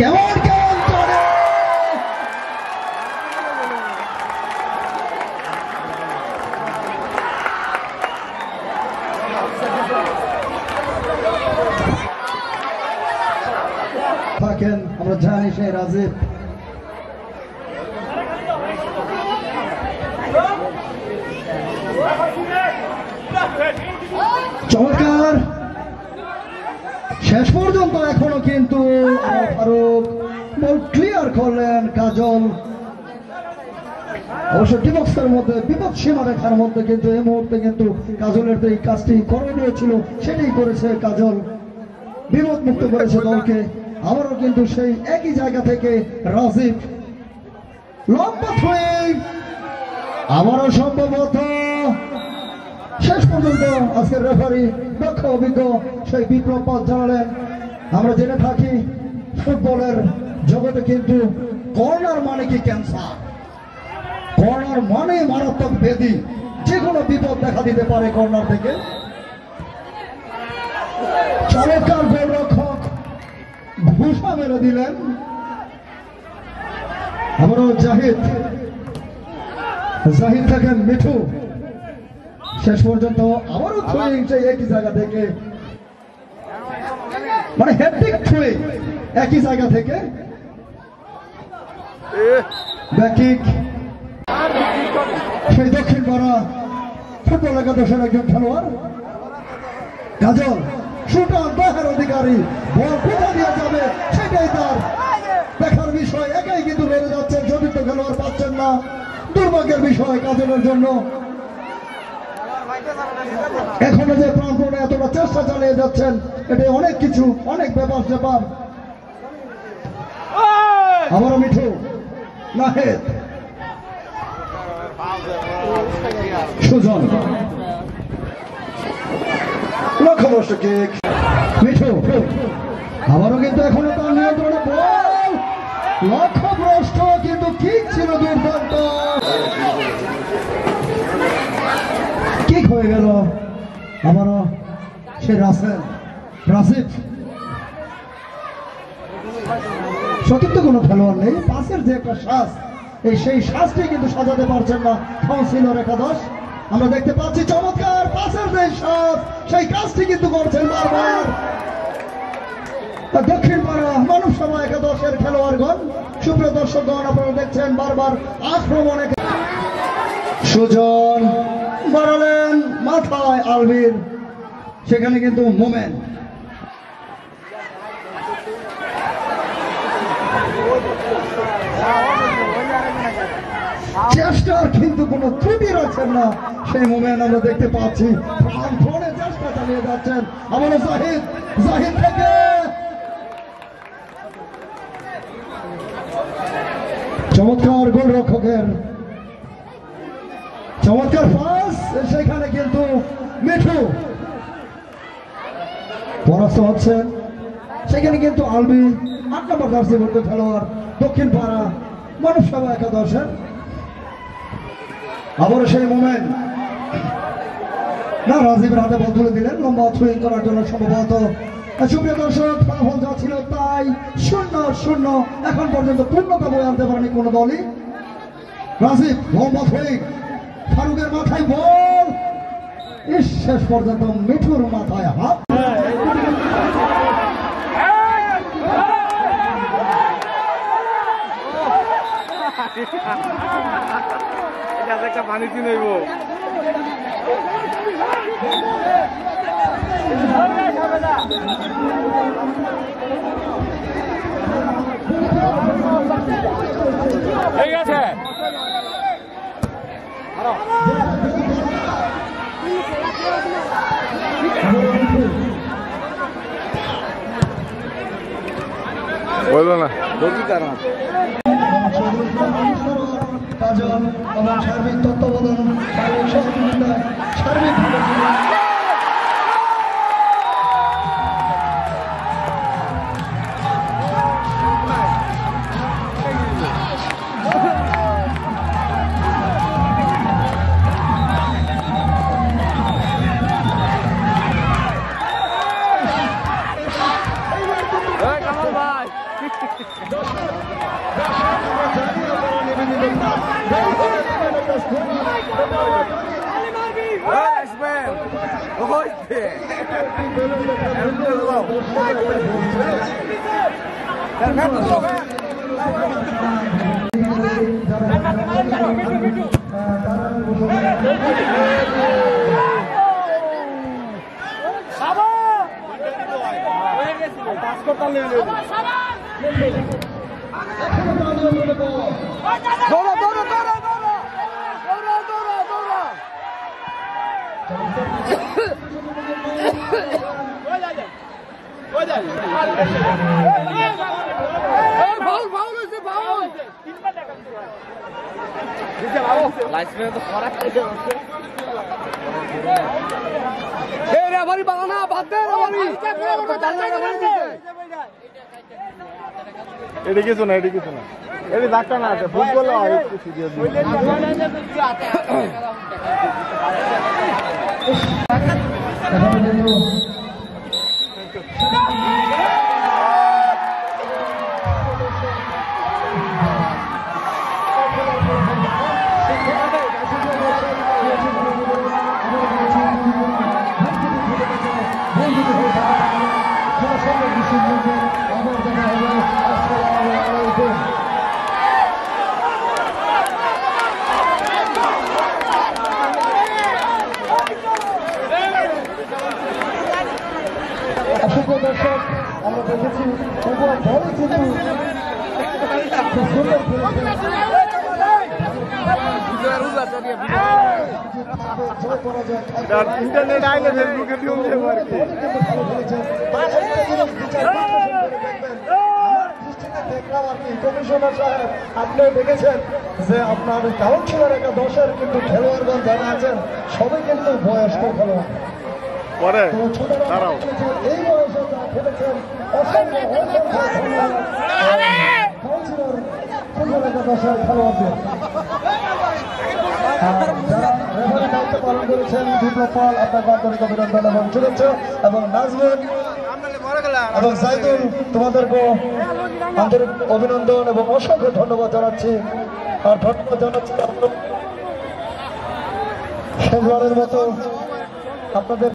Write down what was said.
কেমন কেমন করে থাকেন, আমরা জানি সেই রাজীব। চমৎকার, শেষ পর্যন্ত এখনো কিন্তু ফারুক বল ক্লিয়ার করলেন। কাজল অবশ্য ডিবক্সের মধ্যে বিপদ সীমা রেখার মধ্যে, কিন্তু এই মুহূর্তে কিন্তু কাজলের এই কাজটি করণীয় ছিল, সেটাই করেছে কাজল, বিপদ মুক্ত করেছে দলকে। আবারও কিন্তু সেই একই জায়গা থেকে রাজীব লম্বা থ্রোয়িং, আবারও সম্ভবত শেষ পর্যন্ত আজকের রেফারি দক্ষ অভিজ্ঞ সেই বিপ্লব পথ জানালেন। আমরা জেনে থাকি ফুটবলের জগতে কিন্তু কর্নার মানে কি ক্যান্সার, কর্নার মানে মারাত্মক ব্যাধি, যে কোনো বিপদ দেখা দিতে পারে কর্নার থেকে। চমৎকার গোলরক্ষক ঘুষা মেরে দিলেন। আবারও জাহিদ থেকে মিঠু, শেষ পর্যন্ত আবারও থ্রোয়িং সেই একই জায়গা থেকে, মানে হ্যাট্রিক থ্রোয়িং একই জায়গা থেকে। ব্যাকিক সেই দক্ষিণ পাড়া ফুটবল একাদশের একজন খেলোয়াড় কাজল, শুটার বাহার অধিকারী, বল কোথা দিয়ে যাবে সেটাই তার দেখার বিষয়। একাই কিন্তু লড়ে যাচ্ছেন, চতুর্থ খেলোয়াড় পাচ্ছেন না, দুর্ভাগ্যের বিষয় কাজলের জন্য। এখনো যে প্রাণপণে এতটা চেষ্টা চালিয়ে যাচ্ছেন, এটা অনেক কিছু, অনেক ব্যাপার। আবারও মিঠু, নাহেদ, সুজন, লক্ষ্যভ্রষ্ট কিক, মিঠু আবারও কিন্তু এখনো তার নিয়ন্ত্রণে বল, লক্ষ্যভ্রষ্ট কিন্তু কিক ছিল দুর্দান্ত, কিক হয়ে গেল। আবারও সে রাজীব, সতীর্থ কোনো খেলোয়াড় নেই, পাশের যে একটা শ্বাস, সেই শ্বাসটি কিন্তু সাজাতে পারছেন না কাউন্সিলর একাদশ। আমরা দেখতে পাচ্ছি চমৎকার পাশের যে শ্বাস, সেই কাজটি কিন্তু করছেন বারবার দক্ষিণ পাড়া মানব সভা একাদশের খেলোয়াড়গণ। সুপ্রিয় দর্শকগণ, আপনারা দেখছেন বারবার আক্রমণে সুজন বাড়ালেন মাথায় আলভির, সেখানে কিন্তু মোমেন্ট, চেষ্টার কিন্তু কোনো ত্রুটি রাখছেন না, সেই মোমেন্ট আমরা দেখতে পাচ্ছি। প্রাণপণে চেষ্টা চালিয়ে যাচ্ছেন। আমাদের জাহিদ থেকে চমৎকার গোলরক্ষকের চমৎকার পাস, সেখানে কিন্তু মিঠু পরাস্ত হচ্ছেন। সেখানে কিন্তু আলবি ৮ নম্বর জার্সি ভর্তি খেলোয়াড় দক্ষিণ পাড়া মানব সভা একাদশের। আবারও সেই মোমেন্ট, না রাজীবের হাতে বল তুলে দিলেন লম্বা থ্রোয়িং করার জন্য সম্ভবত। সুপ্রিয় দর্শক, ফলাফল যা ছিল তাই 0-0, এখন পর্যন্ত পূর্ণতা বয়ে আনতে পারেনি কোনো দলই। রাজীব লম্বা থ্রোয়িং, ফারুকের মাথায় বল, শেষ পর্যন্ত মিঠুর মাথায় হাত। একটা পানি কিনব ঠিক আছে। বললো না কারণ কাজল এবং সার্বিক তত্ত্বাবধান, সার্বিক সহযোগিতায়, সার্বিক কামাল ভাই এটা কিছু না, এটা কিছু না, এটা ডাক্তার না আছে ফুটবল অসংখ্য দর্শক আমরা দেখেছি উভয় দলই কিন্তু খুব সুন্দর ইন্টারনেট আইলে ফেসবুকে দিও আর কি। দেখলাম আর কি কমিশনার সাহেব আপনি দেখেছেন যে আপনার কাউন্সিলর একটা দশের কিন্তু খেলোয়াড়গণ যারা আছেন সবাই কিন্তু বয়স্ক খেলোয়াড়। পরে দাঁড়াও এই বয়সে যা খেলেছেন অসংখ্য কাউন্সিলর ফুটবল একটা দশের খেলোয়াড়দের যারা রেফারি দায়িত্ব পালন করেছেন বিপ্লব পাল আপনার আন্তরিক অভিনন্দন এবং শুভেচ্ছা এবং নাজমুল এবং সাইদুল তোমাদেরকে আন্তরিক অভিনন্দন এবং অসংখ্য ধন্যবাদ জানাচ্ছি। আর ধন্যবাদ জানাচ্ছি শেষবারের মতো আপনাদের